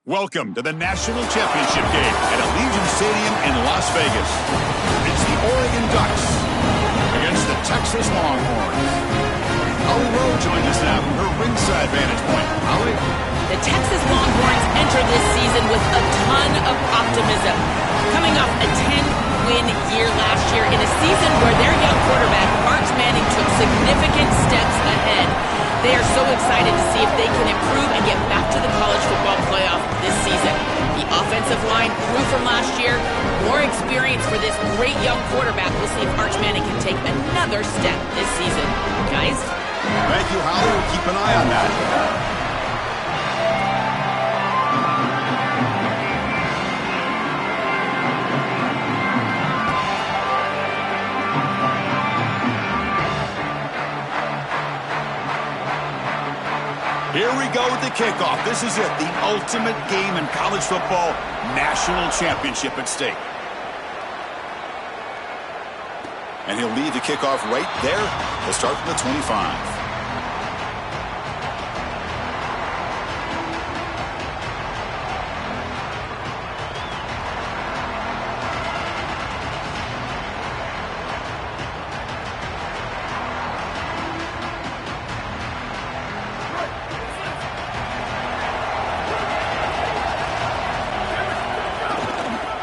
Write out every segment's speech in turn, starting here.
Welcome to the National Championship game at Allegiant Stadium in Las Vegas. It's the Oregon Ducks against the Texas Longhorns. Holly Rowe joins us now from her ringside vantage point. Holly? The Texas Longhorns enter this season with a ton of optimism. Coming off a 10-win year last year in a season where their young quarterback, Arch Manning, took significant steps ahead. They are so excited to see if they can improve and get back to the college football playoff this season. The offensive line grew from last year. More experience for this great young quarterback. We'll see if Arch Manning can take another step this season. Guys? Thank you, Holly. We'll keep an eye on that. Here we go with the kickoff. This is it, the ultimate game in college football, national championship at stake. And he'll lead the kickoff right there. He'll start from the 25.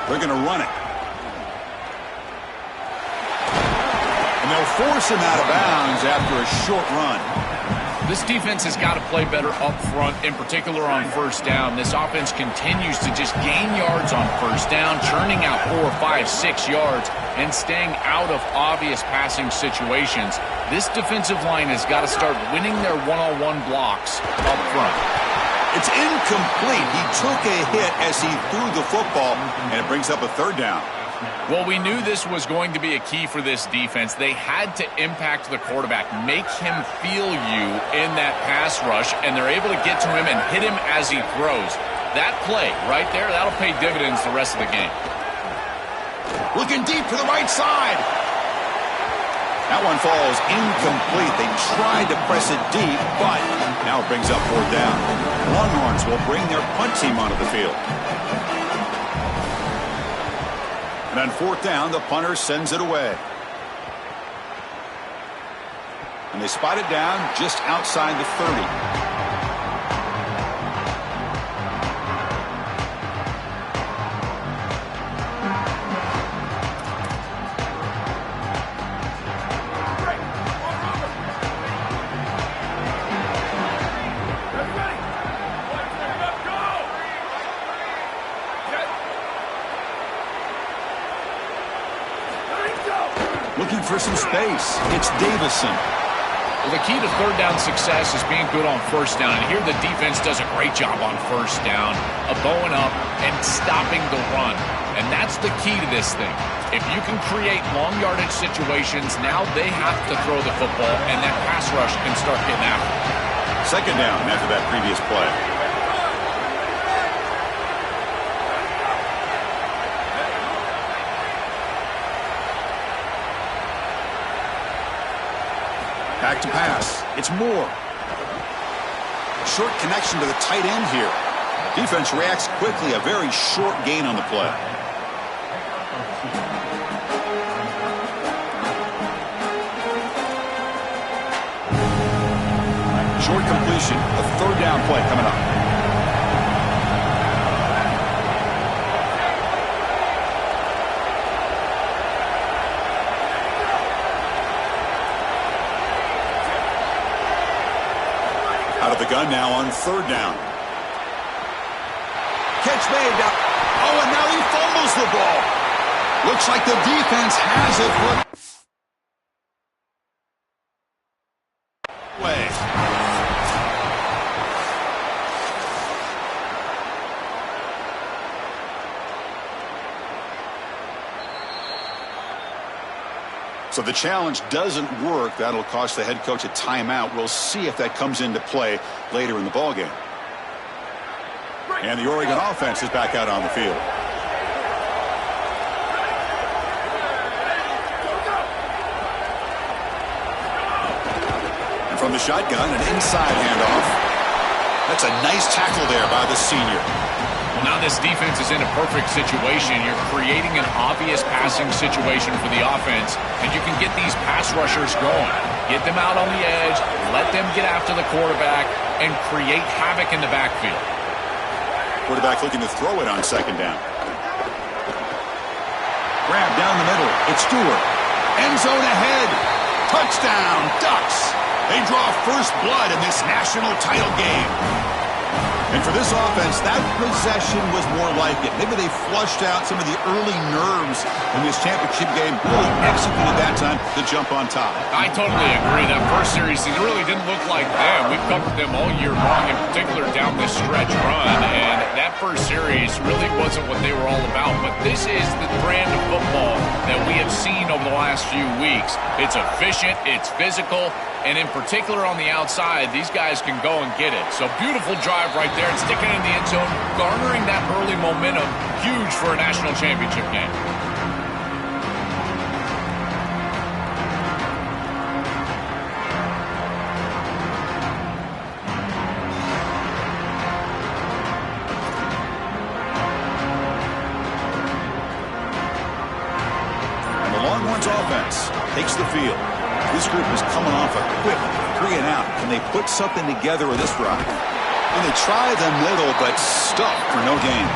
They're going to run it. And they'll force him out of bounds after a short run. This defense has got to play better up front, in particular on first down. This offense continues to just gain yards on first down, churning out 4, 5, 6 yards, and staying out of obvious passing situations. This defensive line has got to start winning their one-on-one blocks up front. It's incomplete. He took a hit as he threw the football, and it brings up a third down. Well, we knew this was going to be a key for this defense. They had to impact the quarterback, make him feel you in that pass rush, and they're able to get to him and hit him as he throws. That play right there, that'll pay dividends the rest of the game. Looking deep to the right side. That one falls incomplete. They tried to press it deep, but now it brings up fourth down. Longhorns will bring their punt team onto the field. And on fourth down, the punter sends it away. And they spot it down just outside the 30. Looking for some space. It's Davison. Well, the key to third down success is being good on first down. And here the defense does a great job on first down, bowing up and stopping the run. And that's the key to this thing. If you can create long yardage situations, now they have to throw the football, and that pass rush can start getting after it. Second down after that previous play. Back to pass. It's Moore. Short connection to the tight end here. Defense reacts quickly. A very short gain on the play. Short completion. A third down play coming up. Out of the gun now on third down. Catch made. Now. Oh, and now he fumbles the ball. Looks like the defense has it. Way. So the challenge doesn't work. That'll cost the head coach a timeout. We'll see if that comes into play later in the ballgame. And the Oregon offense is back out on the field. And from the shotgun, an inside handoff. That's a nice tackle there by the senior. Well, now this defense is in a perfect situation. You're creating an obvious passing situation for the offense, and you can get these pass rushers going. Get them out on the edge, let them get after the quarterback, and create havoc in the backfield. Quarterback looking to throw it on second down. Grab down the middle. It's Stewart. End zone ahead. Touchdown, Ducks. They draw first blood in this national title game. And for this offense, that possession was more like it. Maybe they flushed out some of the early nerves in this championship game, really executed that time to jump on top. I totally agree. That first series, it really didn't look like them. We've covered them all year long, in particular down this stretch run. And that first series really wasn't what they were all about. But this is the brand of football that we have seen over the last few weeks. It's efficient, it's physical, and in particular on the outside, these guys can go and get it. So beautiful drive right there and sticking it in the end zone, garnering that early momentum, huge for a national championship game. And the Longhorns offense takes the field. This group is coming off a quick 3 and out. Can they put something together with this drive? And they try the middle, but stuck for no gain.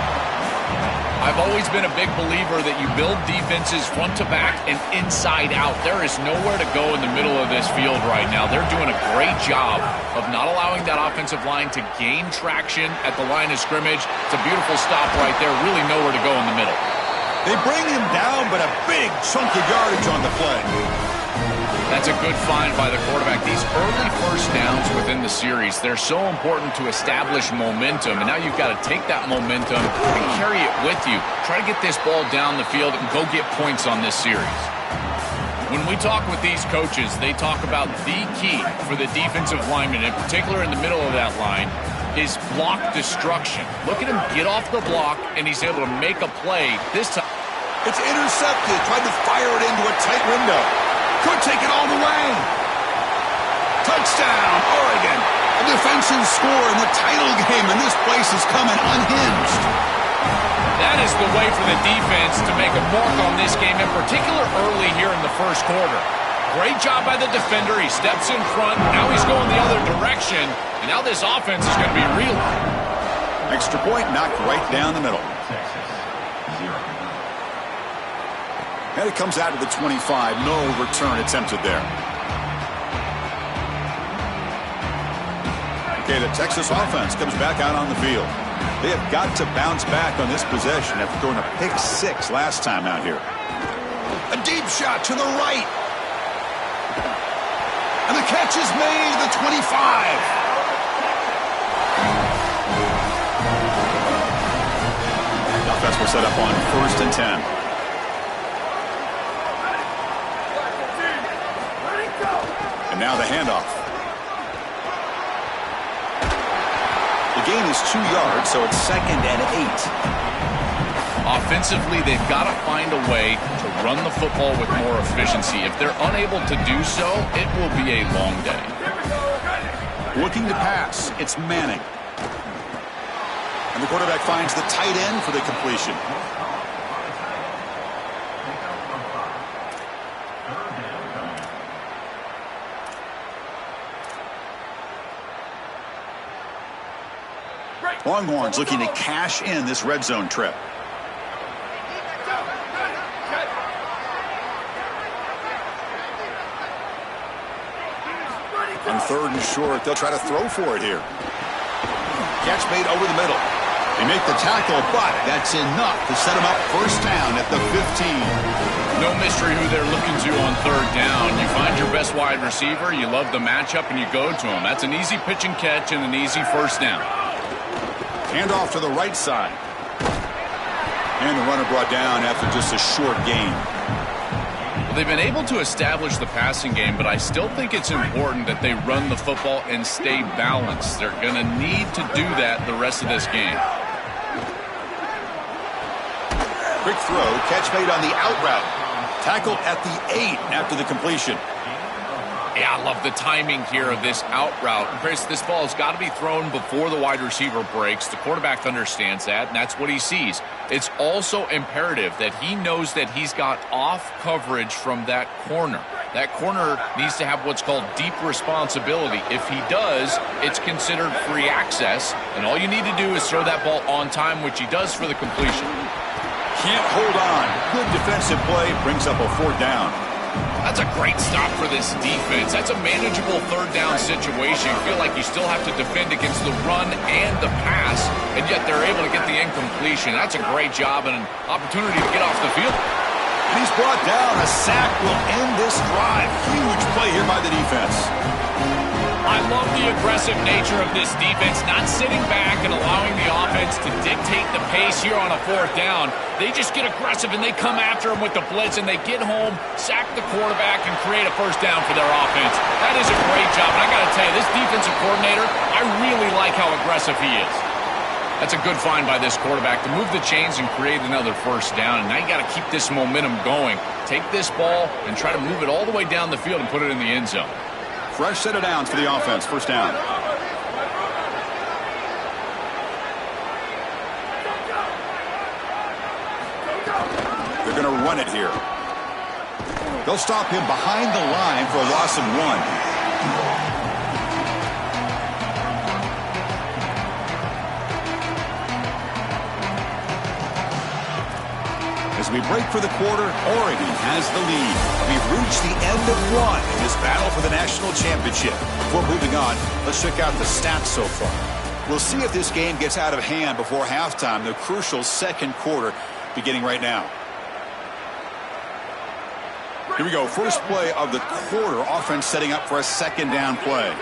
I've always been a big believer that you build defenses front to back and inside out. There is nowhere to go in the middle of this field right now. They're doing a great job of not allowing that offensive line to gain traction at the line of scrimmage. It's a beautiful stop right there. Really nowhere to go in the middle. They bring him down, but a big chunk of yardage on the play. That's a good find by the quarterback. These early first downs within the series, they're so important to establish momentum. And now you've got to take that momentum and carry it with you. Try to get this ball down the field and go get points on this series. When we talk with these coaches, they talk about the key for the defensive lineman, in particular in the middle of that line, is block destruction. Look at him get off the block, and he's able to make a play this time. It's intercepted. Tried to fire it into a tight window. Could take it all the way. Touchdown, Oregon. A defensive score in the title game, and this place is coming unhinged. That is the way for the defense to make a mark on this game, in particular early here in the first quarter. Great job by the defender. He steps in front. Now he's going the other direction, and now this offense is going to be real. Extra point knocked right down the middle. And it comes out to the 25. No return attempted there. Okay, the Texas offense comes back out on the field. They have got to bounce back on this possession after throwing a pick 6 last time out here. A deep shot to the right. And the catch is made at the 25. The offense will set up on 1st and 10. And now the handoff. The gain is 2 yards, so it's 2nd and 8. Offensively, they've got to find a way to run the football with more efficiency. If they're unable to do so, it will be a long day. Looking to pass, it's Manning. And the quarterback finds the tight end for the completion. Longhorns looking to cash in this red zone trip. On 3rd and short, they'll try to throw for it here. Catch made over the middle. They make the tackle, but that's enough to set them up 1st down at the 15. No mystery who they're looking to on 3rd down. You find your best wide receiver, you love the matchup, and you go to him. That's an easy pitch and catch and an easy 1st down. Hand off to the right side. And the runner brought down after just a short gain. Well, they've been able to establish the passing game, but I still think it's important that they run the football and stay balanced. They're going to need to do that the rest of this game. Quick throw, catch made on the out route. Tackled at the 8 after the completion. Yeah, I love the timing here of this out route. Chris, this ball has got to be thrown before the wide receiver breaks. The quarterback understands that, and that's what he sees. It's also imperative that he knows that he's got off coverage from that corner. That corner needs to have what's called deep responsibility. If he does, it's considered free access, and all you need to do is throw that ball on time, which he does for the completion. Can't hold on. Good defensive play brings up a 4th down. That's a great stop for this defense. That's a manageable 3rd down situation. You feel like you still have to defend against the run and the pass, and yet they're able to get the incompletion. That's a great job and an opportunity to get off the field. And he's brought down. A sack will end this drive. Huge play here by the defense. I love the aggressive nature of this defense, not sitting back and allowing the offense to dictate the pace here on a 4th down. They just get aggressive and they come after him with the blitz, and they get home, sack the quarterback, and create a 1st down for their offense. That is a great job. And I got to tell you, this defensive coordinator, I really like how aggressive he is. That's a good find by this quarterback to move the chains and create another 1st down. And now you got to keep this momentum going. Take this ball and try to move it all the way down the field and put it in the end zone. Fresh set of downs for the offense. 1st down. They're going to run it here. They'll stop him behind the line for a loss of 1. As we break for the quarter, Oregon has the lead. We've reached the end of 1 in this battle for the national championship. Before moving on, let's check out the stats so far. We'll see if this game gets out of hand before halftime, the crucial 2nd quarter beginning right now. Here we go. First play of the quarter. Offense setting up for a 2nd down play.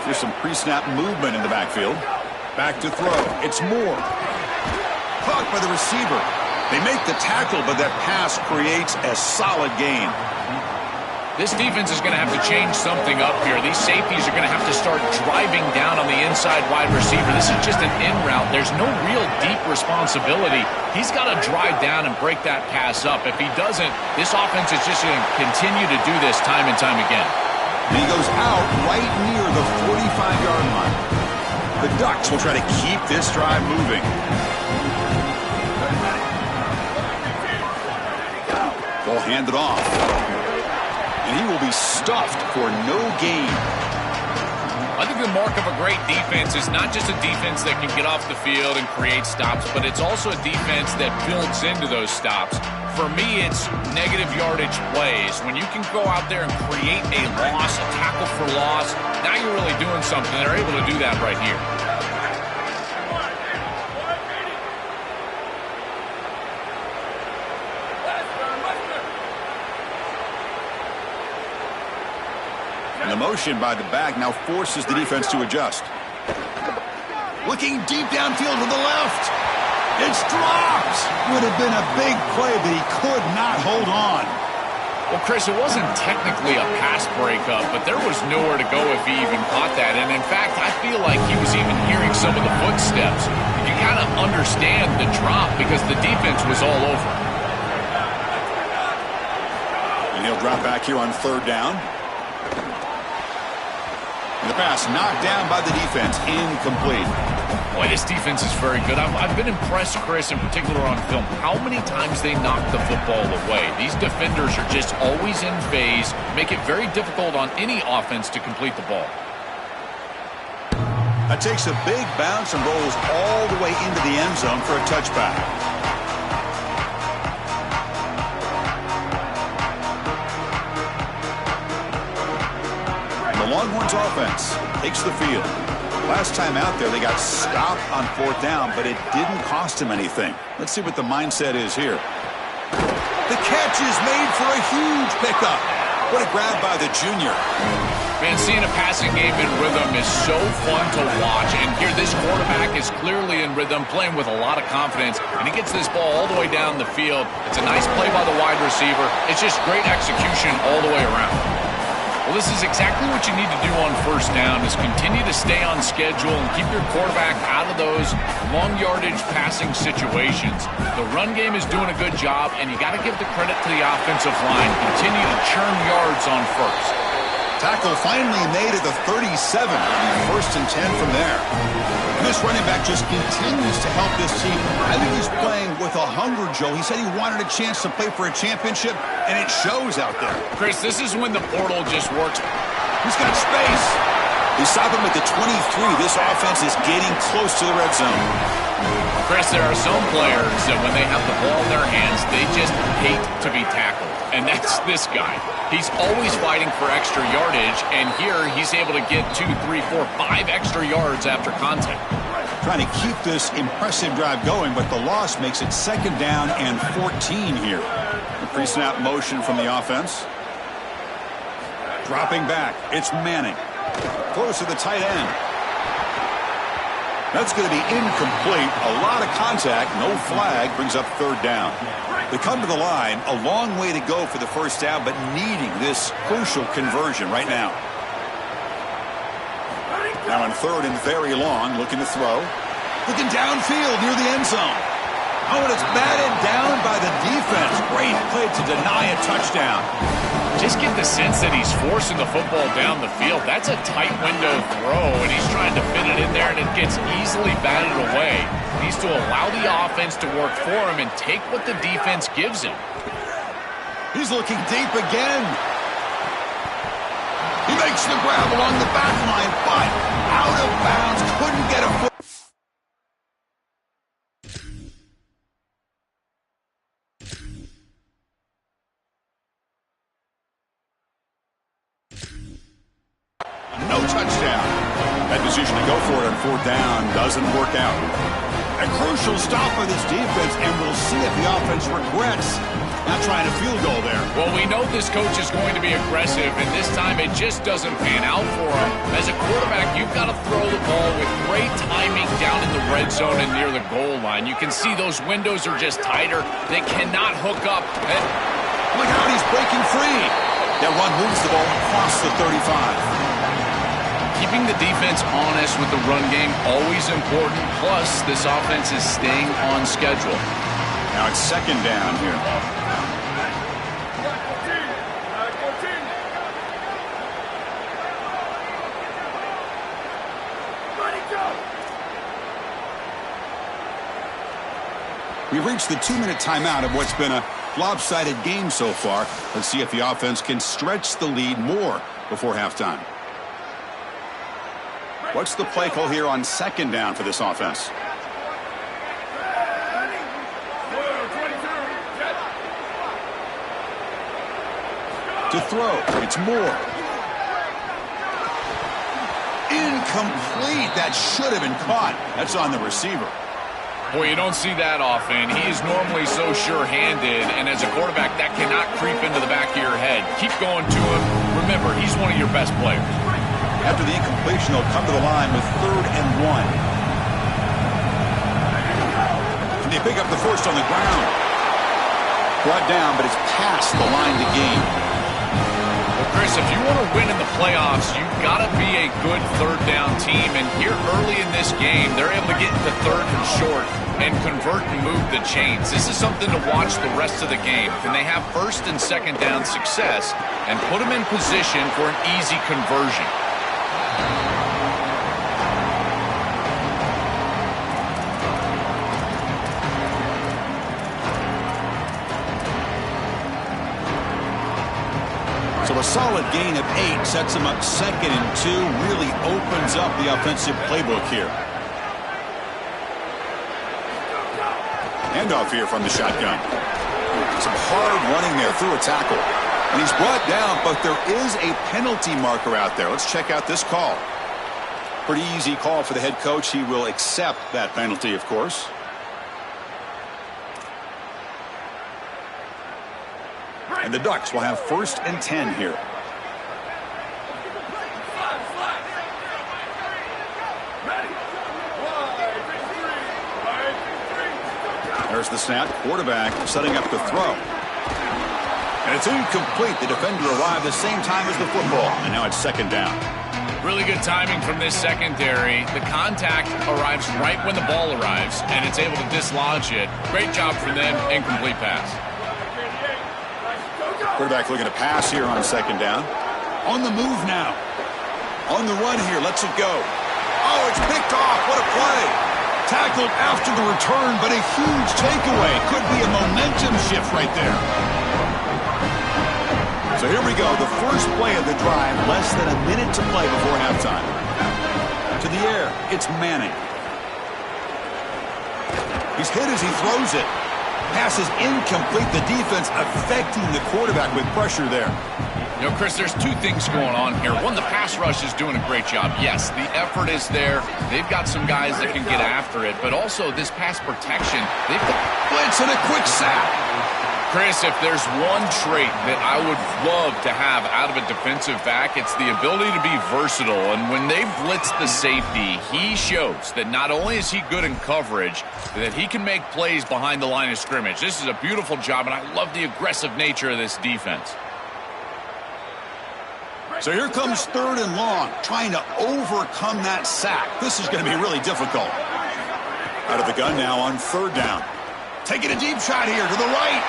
Here's some pre-snap movement in the backfield. Back to throw. It's Moore. Caught by the receiver. They make the tackle, but that pass creates a solid gain. This defense is going to have to change something up here. These safeties are going to have to start driving down on the inside wide receiver. This is just an in route. There's no real deep responsibility. He's got to drive down and break that pass up. If he doesn't, this offense is just going to continue to do this time and time again. And he goes out right near the 45-yard line. The Ducks will try to keep this drive moving. Ball handed off. And he will be stuffed for no gain. I think the mark of a great defense is not just a defense that can get off the field and create stops, but it's also a defense that builds into those stops. For me, it's negative yardage plays. When you can go out there and create a loss, a tackle for loss, now you're really doing something. They're able to do that right here. And the motion by the back now forces the defense to adjust. Looking deep downfield to the left. It's dropped. Would have been a big play, but he could not hold on. Well, Chris, it wasn't technically a pass breakup, but there was nowhere to go if he even caught that. And in fact, I feel like he was even hearing some of the footsteps. You kind of understand the drop because the defense was all over. And he'll drop back here on 3rd down. And the pass knocked down by the defense, incomplete. Boy, this defense is very good. I've been impressed, Chris, in particular on film, how many times they knock the football away. These defenders are just always in phase, make it very difficult on any offense to complete the ball. That takes a big bounce and rolls all the way into the end zone for a touchback. The Longhorns offense takes the field. Last time out there, they got stopped on 4th down, but it didn't cost him anything. Let's see what the mindset is here. The catch is made for a huge pickup. What a grab by the junior. Man, seeing a passing game in rhythm is so fun to watch. And here, this quarterback is clearly in rhythm, playing with a lot of confidence. And he gets this ball all the way down the field. It's a nice play by the wide receiver. It's just great execution all the way around. Well, this is exactly what you need to do on first down is continue to stay on schedule and keep your quarterback out of those long yardage passing situations. The run game is doing a good job, and you got to give the credit to the offensive line. Continue to churn yards on first. Tackle finally made at the 37. First and 10 from there. And this running back just continues to help this team. I think he's playing with a hunger, Joe. He said he wanted a chance to play for a championship, and it shows out there. Chris, this is when the portal just works. He's got space. They stop him at the 23. This offense is getting close to the red zone. Chris, there are some players that when they have the ball in their hands, they just hate to be tackled. And that's this guy. He's always fighting for extra yardage, and here he's able to get 2, 3, 4, 5 extra yards after contact. Trying to keep this impressive drive going, but the loss makes it 2nd down and 14 here. The pre-snap motion from the offense. Dropping back. It's Manning. Throws to the tight end. That's going to be incomplete. A lot of contact. No flag. Brings up 3rd down. They come to the line. A long way to go for the first down, but needing this crucial conversion right now. Now on 3rd and very long. Looking to throw. Looking downfield near the end zone. Oh, and it's batted down by the defense. Great play to deny a touchdown. Just get the sense that he's forcing the football down the field. That's a tight window throw, and he's trying to fit it in there, and it gets easily batted away. He needs to allow the offense to work for him and take what the defense gives him. He's looking deep again. He makes the grab along the back line, but out of bounds. Couldn't get a foot. No touchdown. That decision to go for it on 4th down doesn't work out. A crucial stop by this defense, and we'll see if the offense regrets not trying a field goal there. Well, we know this coach is going to be aggressive, and this time it just doesn't pan out for him. As a quarterback, you've got to throw the ball with great timing down in the red zone and near the goal line. You can see those windows are just tighter. They cannot hook up. And look out, he's breaking free. That run moves the ball across the 35. Keeping the defense honest with the run game, always important. Plus, this offense is staying on schedule. Now it's 2nd down here. We've reached the 2-minute timeout of what's been a lopsided game so far. Let's see if the offense can stretch the lead more before halftime. What's the play call here on 2nd down for this offense? To throw. It's Moore. Incomplete. That should have been caught. That's on the receiver. Boy, you don't see that often. He is normally so sure-handed, and as a quarterback, that cannot creep into the back of your head. Keep going to him. Remember, he's one of your best players. After the incompletion, they'll come to the line with 3rd and 1. And they pick up the first on the ground. Brought down, but it's past the line to gain. Well, Chris, if you want to win in the playoffs, you've got to be a good 3rd down team. And here early in this game, they're able to get into 3rd and short and convert and move the chains. This is something to watch the rest of the game. Can they have 1st and 2nd down success and put them in position for an easy conversion? So a solid gain of 8 sets him up 2nd and 2. Really opens up the offensive playbook here. Handoff here from the shotgun. Some hard running there through a tackle. And he's brought down, but there is a penalty marker out there. Let's check out this call. Pretty easy call for the head coach. He will accept that penalty, of course. And the Ducks will have 1st and 10 here. There's the snap. Quarterback setting up the throw. And it's incomplete. The defender arrived the same time as the football. And now it's second down. Really good timing from this secondary. The contact arrives right when the ball arrives, and it's able to dislodge it. Great job from them. Incomplete pass. Quarterback looking to pass here on second down. On the move now. On the run here. Lets it go. Oh, it's picked off. What a play. Tackled after the return, but a huge takeaway. Could be a momentum shift right there. So here we go, the first play of the drive, less than a minute to play before halftime. To the air, it's Manning. He's hit as he throws it. Pass is incomplete. The defense affecting the quarterback with pressure there. You know, Chris, there's two things going on here. One, the pass rush is doing a great job. Yes, the effort is there. They've got some guys that can get after it, but also this pass protection. They've got blitz and a quick sack. Chris, if there's one trait that I would love to have out of a defensive back, it's the ability to be versatile. And when they blitz the safety, he shows that not only is he good in coverage, that he can make plays behind the line of scrimmage. This is a beautiful job, and I love the aggressive nature of this defense. So here comes third and long, trying to overcome that sack. This is going to be really difficult. Out of the gun now on third down. Taking a deep shot here to the right.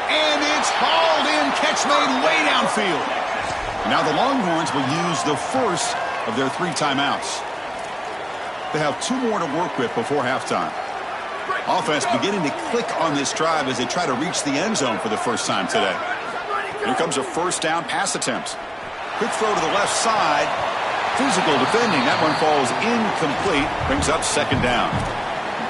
And it's hauled in, catch made way downfield. Now the Longhorns will use the first of their 3 timeouts. They have 2 more to work with before halftime. Offense beginning to click on this drive as they try to reach the end zone for the first time today. Here comes a first down pass attempt. Quick throw to the left side. Physical defending. That one falls incomplete. Brings up second down.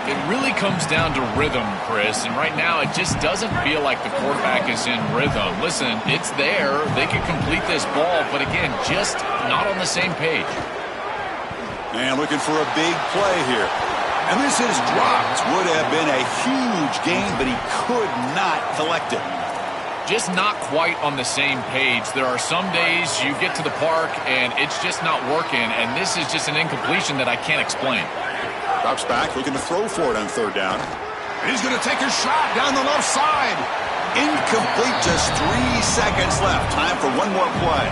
It really comes down to rhythm, Chris, and right now it just doesn't feel like the quarterback is in rhythm. Listen, it's there. They can complete this ball, but again, just not on the same page. And looking for a big play here. And this is dropped. Would have been a huge gain, but he could not collect it. Just not quite on the same page. There are some days you get to the park and it's just not working, and this is just an incompletion that I can't explain. Drops back, looking to throw for it on third down. He's going to take a shot down the left side. Incomplete, just 3 seconds left. Time for one more play.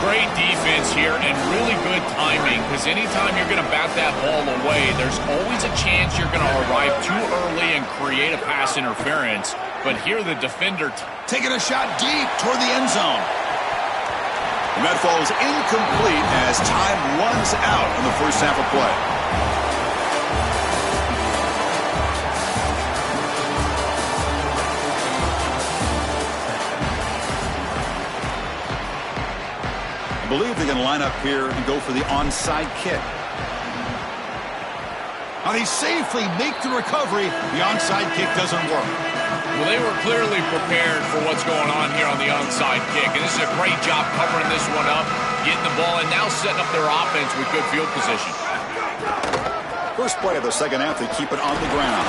Great defense here and really good timing, because anytime you're going to bat that ball away, there's always a chance you're going to arrive too early and create a pass interference. But here the defender taking a shot deep toward the end zone. And that falls incomplete as time runs out in the first half of play. I believe they're going to line up here and go for the onside kick. Now they safely make the recovery. The onside kick doesn't work. Well, they were clearly prepared for what's going on here on the onside kick, and this is a great job covering this one up, getting the ball, and now setting up their offense with good field position. First play of the second half, they keep it on the ground.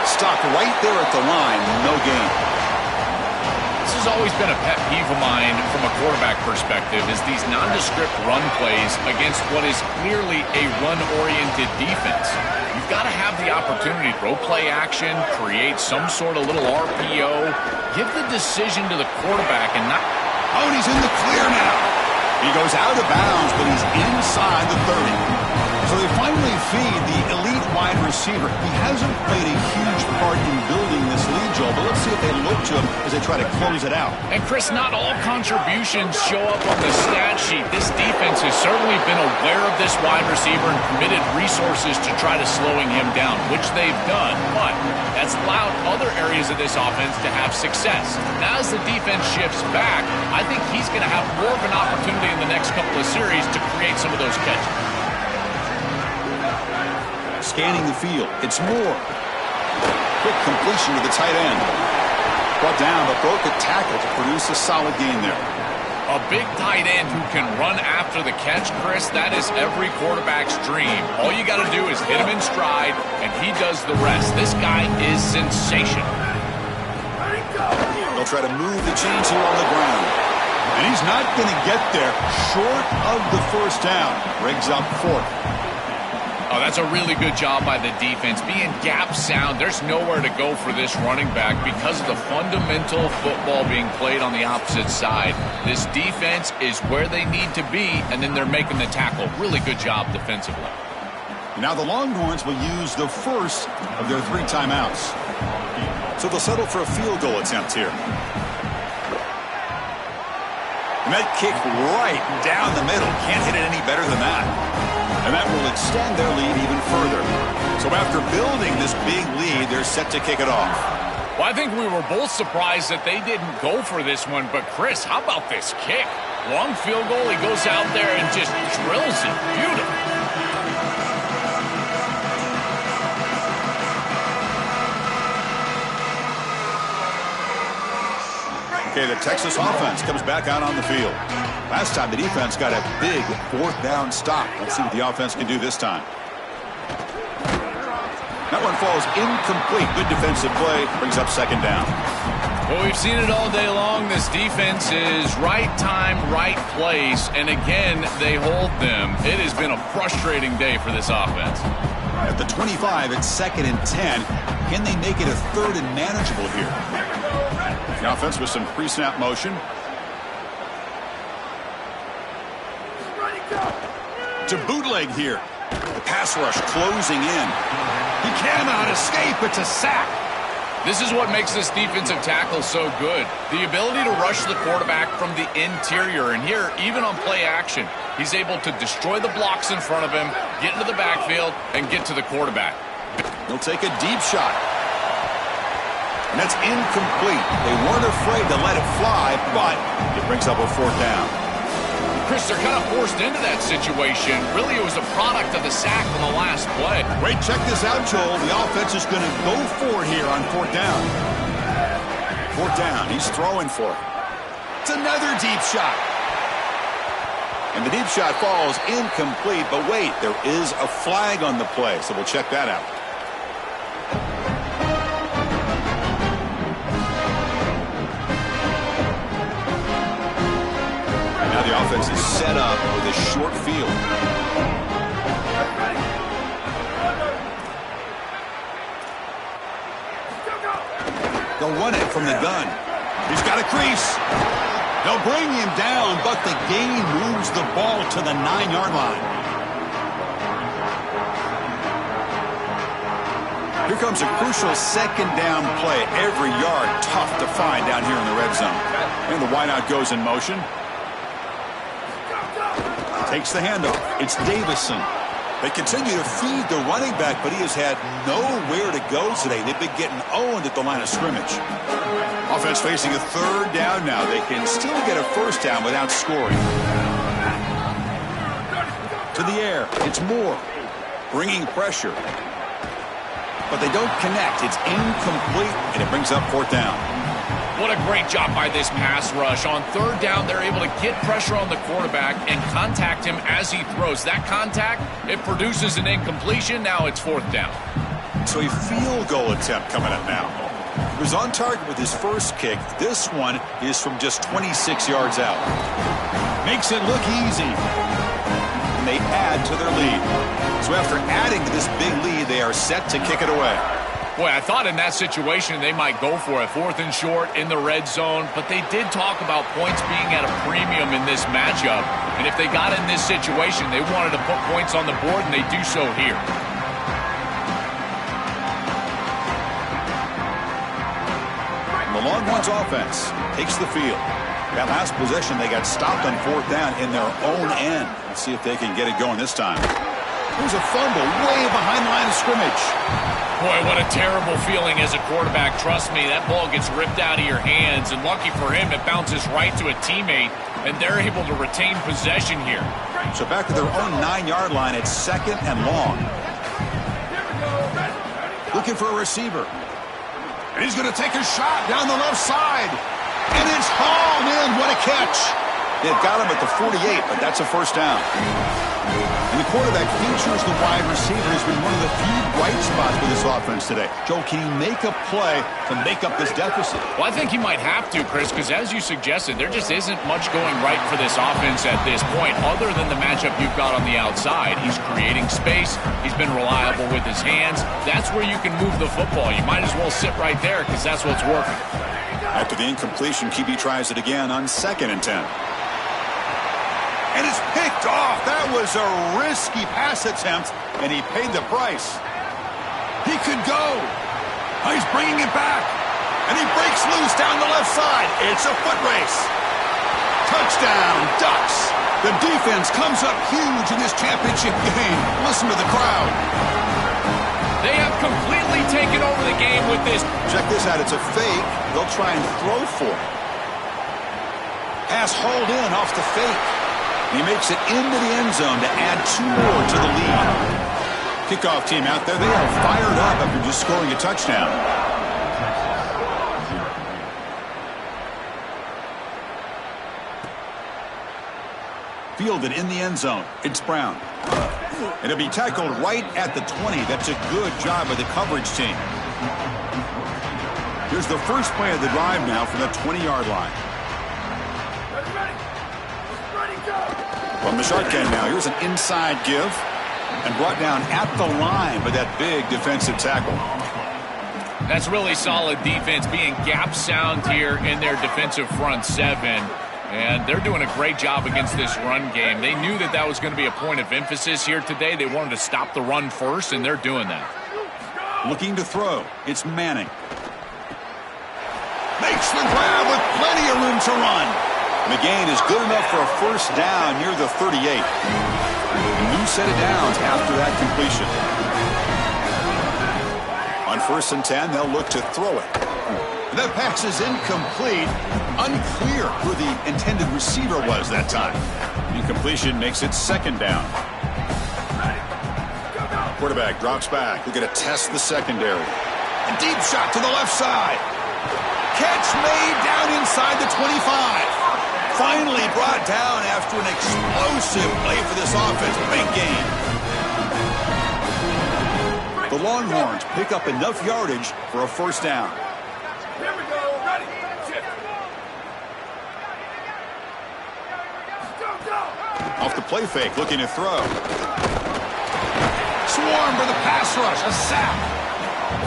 Stopped right there at the line, no gain. This has always been a pet peeve of mine from a quarterback perspective, is these nondescript run plays against what is clearly a run-oriented defense. You've got to have the opportunity to throw play action, create some sort of little RPO, give the decision to the quarterback and not... Oh, and he's in the clear now. He goes out of bounds, but he's inside the 30. So they finally feed the elite wide receiver. He hasn't played a huge part in building this lead, Joel, but let's see if they look to him as they try to close it out. And, Chris, not all contributions show up on the stat sheet. This defense has certainly been aware of this wide receiver and committed resources to try to slowing him down, which they've done, but that's allowed other areas of this offense to have success. Now, as the defense shifts back, I think he's going to have more of an opportunity in the next couple of series to create some of those catches. Scanning the field. It's Moore. Quick completion to the tight end. Brought down, but broke a tackle to produce a solid gain there. A big tight end who can run after the catch, Chris, that is every quarterback's dream. All you got to do is hit him in stride, and he does the rest. This guy is sensational. They'll try to move the chains here on the ground. And he's not going to get there short of the first down. Brings up fourth. A Oh, that's a really good job by the defense. Being gap sound, there's nowhere to go for this running back because of the fundamental football being played on the opposite side. This defense is where they need to be, and then they're making the tackle. Really good job defensively. Now the Longhorns will use the first of their 3 timeouts. So they'll settle for a field goal attempt here. And that kick right down the middle. Can't hit it any better than that. And that will extend their lead even further. So after building this big lead, they're set to kick it off. Well, I think we were both surprised that they didn't go for this one. But, Chris, how about this kick? Long field goal, he goes out there and just drills it. Beautiful. Okay, the Texas offense comes back out on the field. Last time the defense got a big 4th down stop. Let's see what the offense can do this time. That one falls incomplete. Good defensive play. Brings up 2nd down. Well, we've seen it all day long. This defense is right time, right place. And again, they hold them. It has been a frustrating day for this offense. At the 25, it's 2nd and 10. Can they make it a 3rd and manageable here? The offense with some pre-snap motion. To bootleg here. The pass rush closing in. He cannot escape. It's a sack. This is what makes this defensive tackle so good. The ability to rush the quarterback from the interior. And here, even on play action, he's able to destroy the blocks in front of him, get into the backfield, and get to the quarterback. He'll take a deep shot. And that's incomplete. They weren't afraid to let it fly, but it brings up a 4th down. Chris, they're kind of forced into that situation. Really, it was a product of the sack on the last play. Wait, check this out, Joel. The offense is going to go for it here on 4th down. 4th down. He's throwing for it. It's another deep shot. And the deep shot falls incomplete. But wait, there is a flag on the play, so we'll check that out. The offense is set up with a short field. They'll run it from the gun. He's got a crease. They'll bring him down, but the gain moves the ball to the 9-yard line. Here comes a crucial 2nd down play. Every yard tough to find down here in the red zone. And the wideout goes in motion. Takes the handoff. It's Davison. They continue to feed the running back, but he has had nowhere to go today. They've been getting owned at the line of scrimmage. Offense facing a 3rd down now. They can still get a 1st down without scoring. To the air. It's Moore. Bringing pressure. But they don't connect. It's incomplete, and it brings up 4th down. What a great job by this pass rush. On 3rd down, they're able to get pressure on the quarterback and contact him as he throws. That contact, it produces an incompletion. Now it's 4th down. So a field goal attempt coming up now. He was on target with his first kick. This one is from just 26 yards out. Makes it look easy. And they add to their lead. So after adding to this big lead, they are set to kick it away. Boy, I thought in that situation they might go for it. 4th and short in the red zone. But they did talk about points being at a premium in this matchup. And if they got in this situation, they wanted to put points on the board, and they do so here. The Longhorns offense takes the field. That last possession, they got stopped on 4th down in their own end. Let's see if they can get it going this time. There's a fumble way behind the line of scrimmage. Boy, what a terrible feeling as a quarterback. Trust me, that ball gets ripped out of your hands, and lucky for him, it bounces right to a teammate, and they're able to retain possession here. So back to their own 9-yard line, it's 2nd and long. Looking for a receiver. And he's going to take a shot down the left side. And it's hauled in. What a catch. They've got him at the 48, but that's a 1st down. And the quarterback features the wide receiver has been one of the few bright spots for this offense today. Joe, can he make a play to make up this deficit? Well, I think he might have to, Chris, because as you suggested, there just isn't much going right for this offense at this point other than the matchup you've got on the outside. He's creating space. He's been reliable with his hands. That's where you can move the football. You might as well sit right there because that's what's working. After the incompletion, QB tries it again on 2nd and 10. And it's picked off. That was a risky pass attempt, and he paid the price. He could go. Oh, he's bringing it back. And he breaks loose down the left side. It's a foot race. Touchdown, Ducks. The defense comes up huge in this championship game. Listen to the crowd. They have completely taken over the game with this. Check this out. It's a fake. They'll try and throw for it. Pass hauled in off the fake. He makes it into the end zone to add 2 more to the lead. Kickoff team out there. They are fired up after just scoring a touchdown. Fielded in the end zone. It's Brown. And it'll be tackled right at the 20. That's a good job by the coverage team. Here's the first play of the drive now from the 20-yard line. From the shotgun now, here's an inside give. And brought down at the line by that big defensive tackle. That's really solid defense, being gap sound here in their defensive front 7. And they're doing a great job against this run game. They knew that that was going to be a point of emphasis here today. They wanted to stop the run first, and they're doing that. Looking to throw. It's Manning. Makes the grab with plenty of room to run. And the gain is good enough for a first down near the 38. A new set of downs after that completion. On 1st and 10, they'll look to throw it. And that pass is incomplete. Unclear who the intended receiver was that time. Incompletion makes it 2nd down. Quarterback drops back. They're going to test the secondary. A deep shot to the left side. Catch made down inside the 25. Finally brought down after an explosive play for this offense. Big gain. The Longhorns pick up enough yardage for a first down. Here we go. Ready. Shift. Go. Off the play fake, looking to throw. Swarmed by the pass rush. A sack.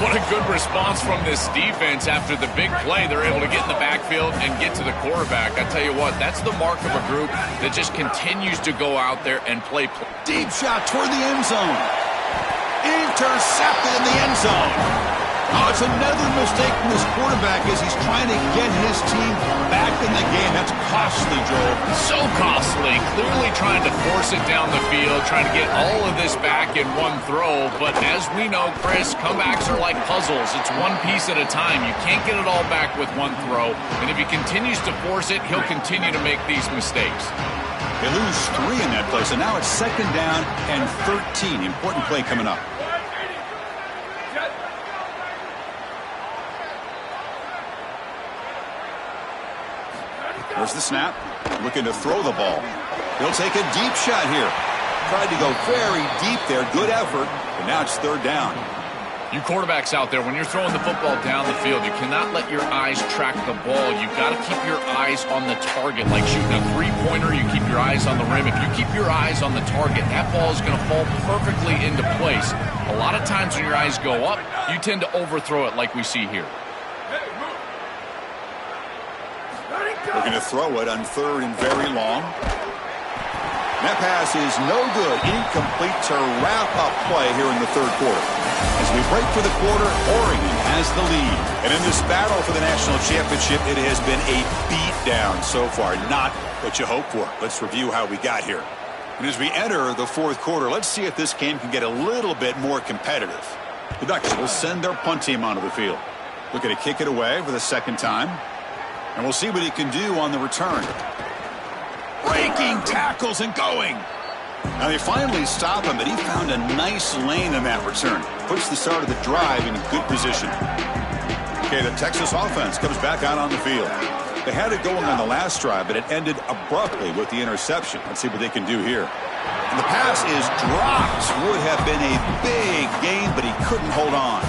What a good response from this defense after the big play. They're able to get in the backfield and get to the quarterback. I tell you what, that's the mark of a group that just continues to go out there and play. Deep shot toward the end zone. Intercepted in the end zone. Oh, it's another mistake from this quarterback as he's trying to get his team back in the game. That's costly, Joel. So costly. Clearly trying to force it down the field, trying to get all of this back in one throw. But as we know, Chris, comebacks are like puzzles. It's one piece at a time. You can't get it all back with one throw. And if he continues to force it, he'll continue to make these mistakes. They lose 3 in that play, so now it's 2nd down and 13. Important play coming up. There's the snap. Looking to throw the ball. He'll take a deep shot here. Tried to go very deep there. Good effort. But now it's 3rd down. You quarterbacks out there, when you're throwing the football down the field, you cannot let your eyes track the ball. You've got to keep your eyes on the target. Like shooting a 3-pointer, you keep your eyes on the rim. If you keep your eyes on the target, that ball is going to fall perfectly into place. A lot of times when your eyes go up, you tend to overthrow it like we see here. Looking to throw it on 3rd and very long. That pass is no good. Incomplete to wrap up play here in the 3rd quarter. As we break for the quarter, Oregon has the lead. And in this battle for the national championship, it has been a beatdown so far. Not what you hope for. Let's review how we got here. And as we enter the 4th quarter, let's see if this game can get a little bit more competitive. The Ducks will send their punt team onto the field. Looking to kick it away for the 2nd time. And we'll see what he can do on the return. Breaking tackles and going. Now they finally stop him, but he found a nice lane in that return. Puts the start of the drive in good position. Okay, the Texas offense comes back out on the field. They had it going on the last drive, but it ended abruptly with the interception. Let's see what they can do here. And the pass is dropped. Would have been a big gain, but he couldn't hold on.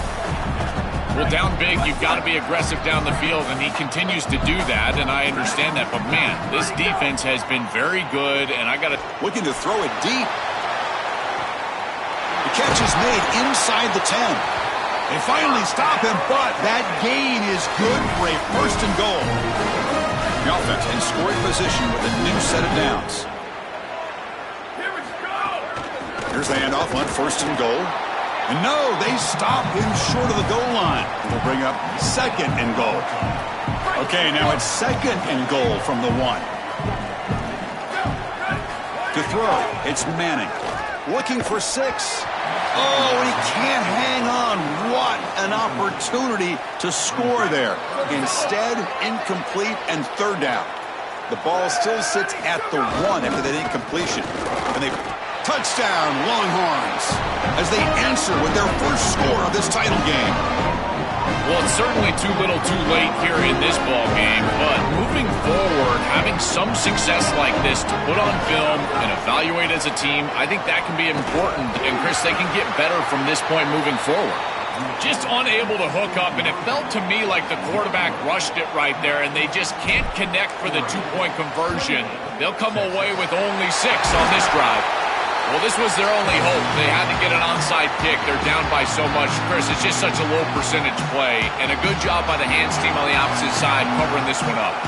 Well, down big, you've got to be aggressive down the field, and he continues to do that, and I understand that. But, man, this defense has been very good, and I got to... Looking to throw it deep. The catch is made inside the 10. They finally stop him, but that gain is good for a first and goal. The offense in scoring position with a new set of downs. Here we go. Here's the handoff on first and goal. And no, they stop him short of the goal line. They'll bring up second and goal. Okay, now it's second and goal from the 1. To throw, it's Manning. Looking for 6. Oh, he can't hang on. What an opportunity to score there. Instead, incomplete and third down. The ball still sits at the 1 after that incompletion. And they touchdown Longhorns as they answer with their first score of this title game. Well, it's certainly too little too late here in this ball game, but moving forward, having some success like this to put on film and evaluate as a team, I think that can be important. And, Chris, they can get better from this point moving forward. Just unable to hook up, and it felt to me like the quarterback rushed it right there, and they just can't connect for the two-point conversion. They'll come away with only 6 on this drive. Well, this was their only hope. They had to get an onside kick. They're down by so much. Chris, it's just such a low percentage play. And a good job by the hands team on the opposite side covering this one up.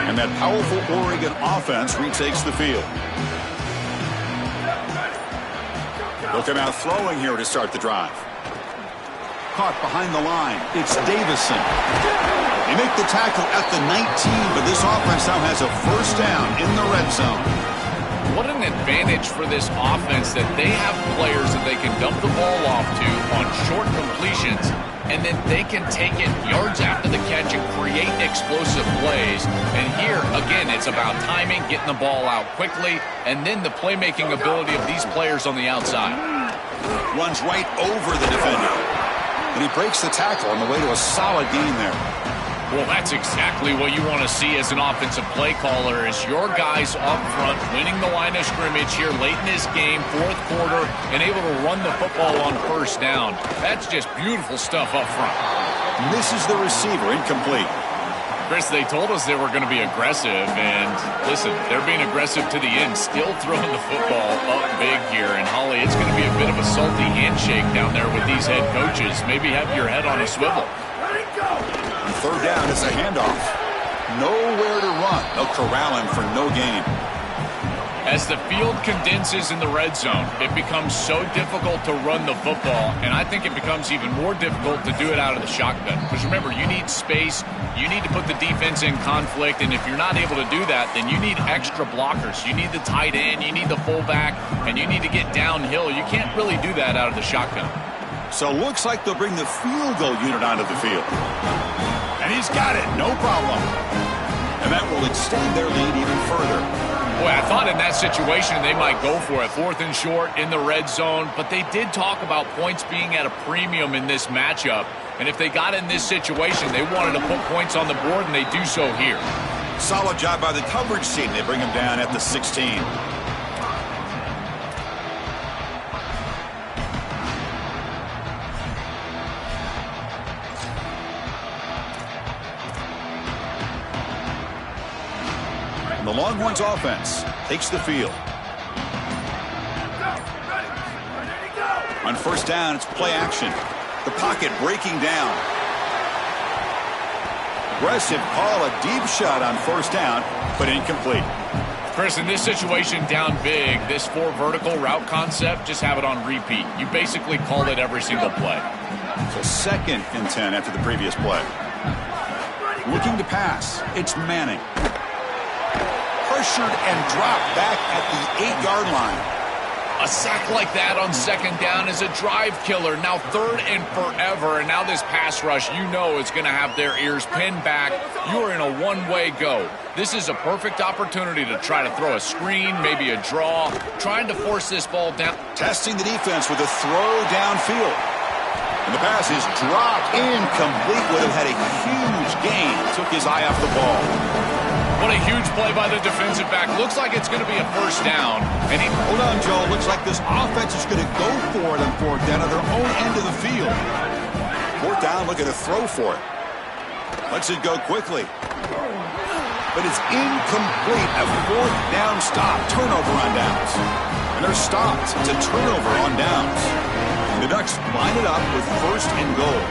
And that powerful Oregon offense retakes the field. They'll come out throwing here to start the drive. Caught behind the line. It's Davison. They make the tackle at the 19, but this offense now has a first down in the red zone. What an advantage for this offense that they have players that they can dump the ball off to on short completions, and then they can take it yards after the catch and create explosive plays. And here, again, it's about timing, getting the ball out quickly, and then the playmaking ability of these players on the outside. Runs right over the defender. And he breaks the tackle on the way to a solid gain there. Well, that's exactly what you want to see as an offensive play caller is your guys up front winning the line of scrimmage here late in this game, fourth quarter, and able to run the football on first down. That's just beautiful stuff up front. Misses the receiver, incomplete. Chris, they told us they were going to be aggressive, and listen, they're being aggressive to the end, still throwing the football up big here. And, Holly, it's going to be a bit of a salty handshake down there with these head coaches. Maybe have your head on a swivel. On third down, it's a handoff. Nowhere to run. They'll corral him for no gain. As the field condenses in the red zone, it becomes so difficult to run the football, and I think it becomes even more difficult to do it out of the shotgun. Because remember, you need space, you need to put the defense in conflict, and if you're not able to do that, then you need extra blockers. You need the tight end, you need the fullback, and you need to get downhill. You can't really do that out of the shotgun. So looks like they'll bring the field goal unit onto the field. And he's got it, no problem. And that will extend their lead even further. Boy, I thought in that situation they might go for it. 4th and short in the red zone. But they did talk about points being at a premium in this matchup. And if they got in this situation, they wanted to put points on the board, and they do so here. Solid job by the coverage team. They bring him down at the 16. The Longhorns offense takes the field. On first down, it's play action. The pocket breaking down. Aggressive call, a deep shot on first down, but incomplete. Chris, in this situation down big, this 4 vertical route concept, just have it on repeat. You basically call it every single play. So 2nd and 10 after the previous play. Looking to pass, it's Manning. Pressured and dropped back at the 8-yard line. A sack like that on second down is a drive killer. Now third and forever, and now this pass rush, you know, is going to have their ears pinned back. You are in a one-way go. This is a perfect opportunity to try to throw a screen, maybe a draw, trying to force this ball down. Testing the defense with a throw downfield. And the pass is dropped incomplete. Would have had a huge gain. Took his eye off the ball. What a huge play by the defensive back. Looks like it's going to be a first down. And hold on, Joe. Looks like this offense is going to go for it on fourth down at their own end of the field. Fourth down, looking to throw for it. Lets it go quickly. But it's incomplete. A fourth down stop. Turnover on downs. And they're stopped. It's a turnover on downs. The Ducks line it up with first and goal.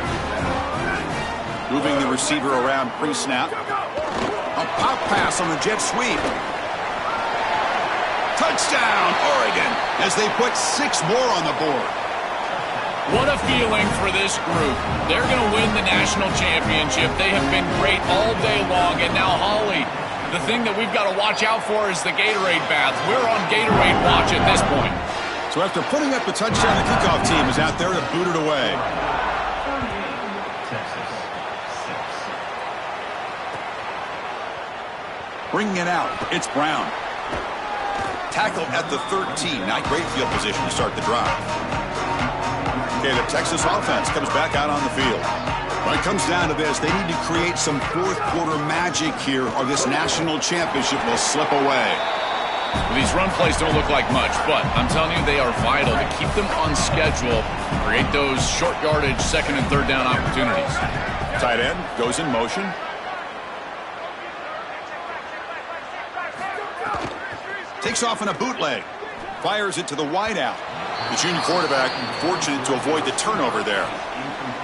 Moving the receiver around pre-snap. A pop pass on the jet sweep. Touchdown, Oregon, as they put 6 more on the board. What a feeling for this group. They're going to win the national championship. They have been great all day long. And now, Holly, the thing that we've got to watch out for is the Gatorade bath. We're on Gatorade watch at this point. So after putting up the touchdown, the kickoff team is out there to boot it away. Bringing it out, it's Brown. Tackled at the 13. Not great field position to start the drive. Okay, the Texas offense comes back out on the field. When it comes down to this, they need to create some fourth quarter magic here or this national championship will slip away. Well, these run plays don't look like much, but I'm telling you they are vital to keep them on schedule, create those short yardage second and third down opportunities. Tight end goes in motion. Takes off on a bootleg. Fires it to the wideout. The junior quarterback fortunate to avoid the turnover there.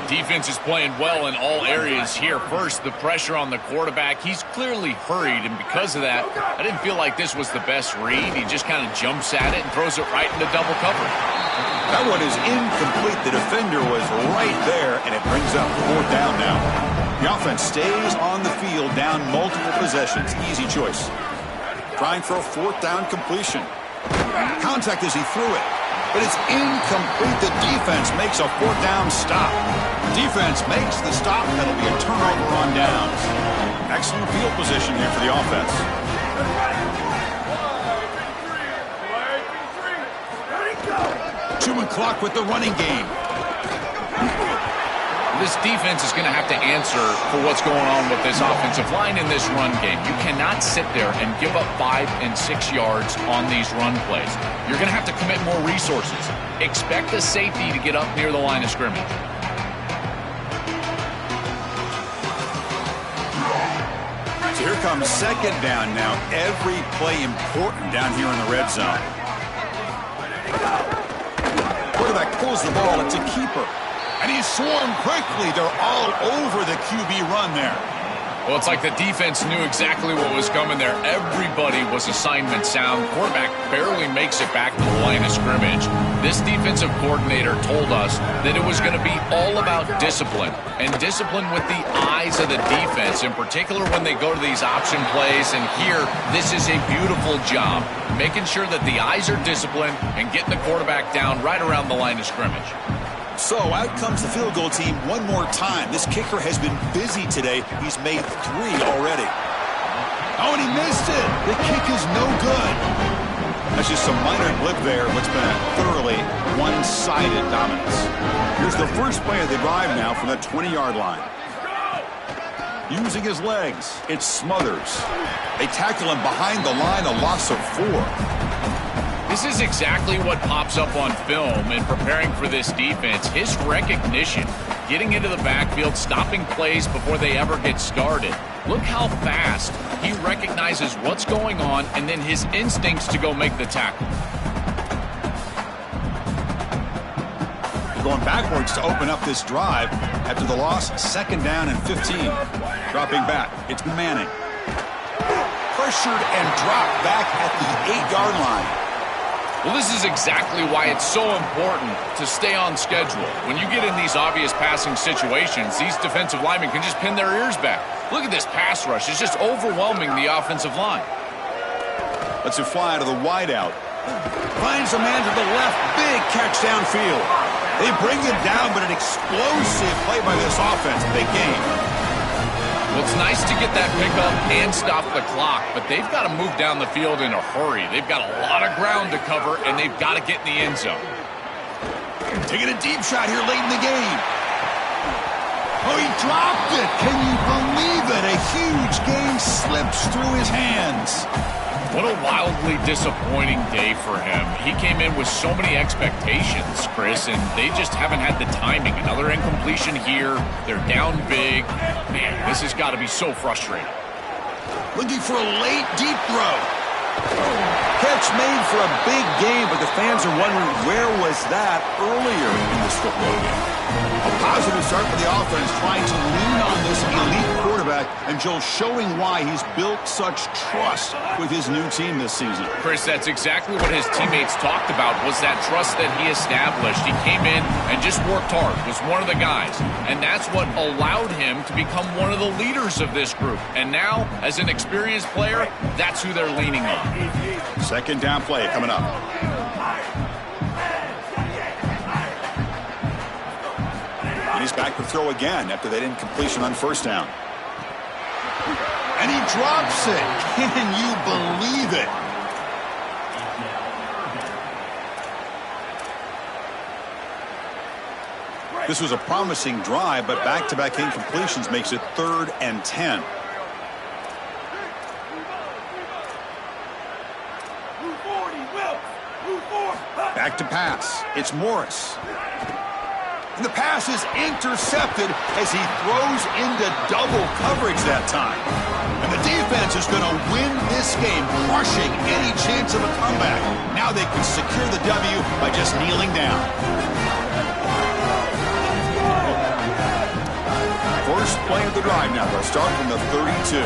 Defense is playing well in all areas here. First, the pressure on the quarterback. He's clearly hurried, and because of that, I didn't feel like this was the best read. He just kind of jumps at it and throws it right into double coverage. That one is incomplete. The defender was right there, and it brings up fourth down now. The offense stays on the field, down multiple possessions. Easy choice. Trying for a fourth down completion. Contact as he threw it, but it's incomplete. The defense makes a fourth down stop. Defense makes the stop. That'll be a turnover on downs. Excellent field position here for the offense. Chewing clock with the running game. This defense is going to have to answer for what's going on with this offensive line in this run game. You cannot sit there and give up 5 and 6 yards on these run plays. You're going to have to commit more resources. Expect the safety to get up near the line of scrimmage. So here comes second down now. Every play important down here in the red zone. Quarterback pulls the ball. It's a keeper. And he's swarmed quickly. They're all over the QB run there. Well, it's like the defense knew exactly what was coming there. Everybody was assignment sound. Quarterback barely makes it back to the line of scrimmage. This defensive coordinator told us that it was going to be all about discipline, and discipline with the eyes of the defense, in particular when they go to these option plays. And here, this is a beautiful job, making sure that the eyes are disciplined and getting the quarterback down right around the line of scrimmage. So out comes the field goal team one more time. This kicker has been busy today. He's made 3 already. Oh, and he missed it. The kick is no good. That's just some minor blip there. What's been a thoroughly one-sided dominance. Here's the first play of the drive now from the 20-yard line. Using his legs, it's Smothers. They tackle him behind the line, a loss of 4. This is exactly what pops up on film in preparing for this defense. His recognition, getting into the backfield, stopping plays before they ever get started. Look how fast he recognizes what's going on and then his instincts to go make the tackle. Going backwards to open up this drive after the loss, second down and 15. Dropping back, it's Manning. Pressured and dropped back at the 8-yard line. Well, this is exactly why it's so important to stay on schedule. When you get in these obvious passing situations, these defensive linemen can just pin their ears back. Look at this pass rush. It's just overwhelming the offensive line. Let's it fly to the wideout. Finds a man to the left. Big catch downfield. They bring him down, but an explosive play by this offense. Big game. Well, it's nice to get that pickup and stop the clock, but they've got to move down the field in a hurry. They've got a lot of ground to cover, and they've got to get in the end zone. Taking a deep shot here late in the game. Oh, he dropped it. Can you believe it? A huge game slips through his hands. What a wildly disappointing day for him. He came in with so many expectations, Chris, and they just haven't had the timing. Another incompletion here. They're down big. Man, this has got to be so frustrating. Looking for a late, deep throw. Catch made for a big game, but the fans are wondering where was that earlier in this football game. A positive start for the offense, trying to lean on this elite quarterback, and Joel showing why he's built such trust with his new team this season. Chris, that's exactly what his teammates talked about, was that trust that he established. He came in and just worked hard, was one of the guys, and that's what allowed him to become one of the leaders of this group. And now, as an experienced player, that's who they're leaning on. Second down play coming up. And he's back to throw again after that incompletion on first down. And he drops it. Can you believe it? This was a promising drive, but back-to-back incompletions makes it 3rd and 10. Back to pass. It's Morris. And the pass is intercepted as he throws into double coverage that time. And the defense is going to win this game, crushing any chance of a comeback. Now they can secure the W by just kneeling down. First play of the drive now. They'll start from the 32.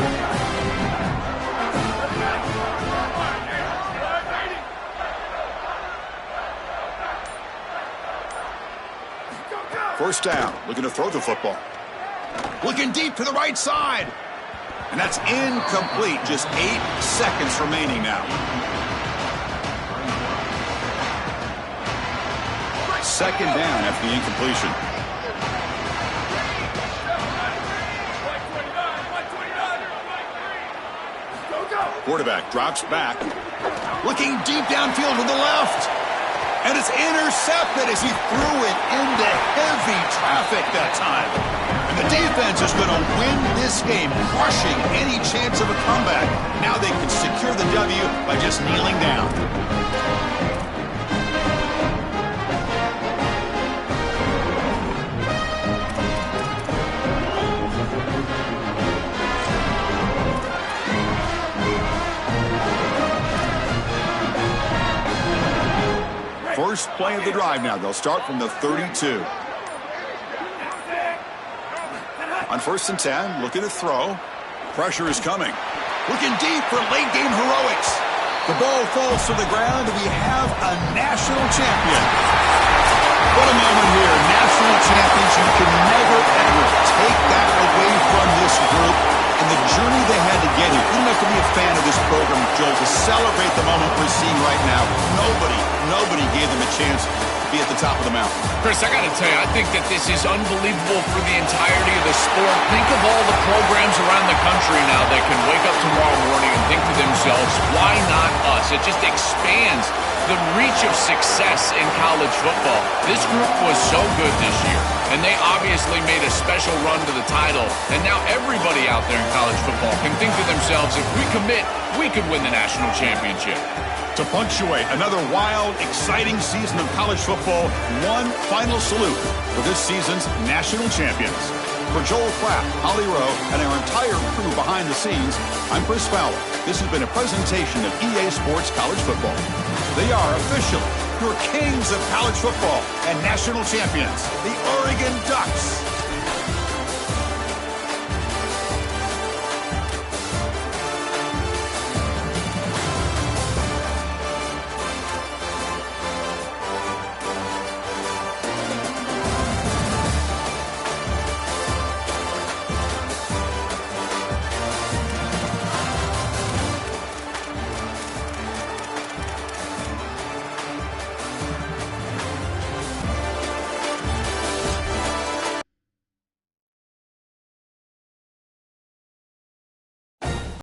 First down, looking to throw the football. Looking deep to the right side. And that's incomplete. Just 8 seconds remaining now. Second down after the incompletion. Quarterback drops back. Looking deep downfield to the left. And it's intercepted as he threw it into heavy traffic that time. And the defense is going to win this game, crushing any chance of a comeback. Now they can secure the W by just kneeling down. First play of the drive now. They'll start from the 32. On 1st and 10, looking to throw. Pressure is coming. Looking deep for late game heroics. The ball falls to the ground, and we have a national champion. What a moment here. National champions. You can never, ever take that away from this group and the journey they had to get here. You don't have to be a fan of this program, Joel, to celebrate the moment we're seeing right now. Nobody gave them a chance to be at the top of the mountain. Chris, I got to tell you, I think that this is unbelievable for the entirety of the sport. Think of all the programs around the country now that can wake up tomorrow morning and think to themselves, why not us? It just expands the reach of success in college football. This group was so good this year, and they obviously made a special run to the title, and now everybody out there in college football can think to themselves, if we commit, we could win the national championship. To punctuate another wild, exciting season of college football, one final salute for this season's national champions. For Joel Clapp, Holly Rowe, and our entire crew behind the scenes, I'm Chris Fowler. This has been a presentation of EA Sports College Football. They are officially your kings of college football and national champions, the Oregon Ducks.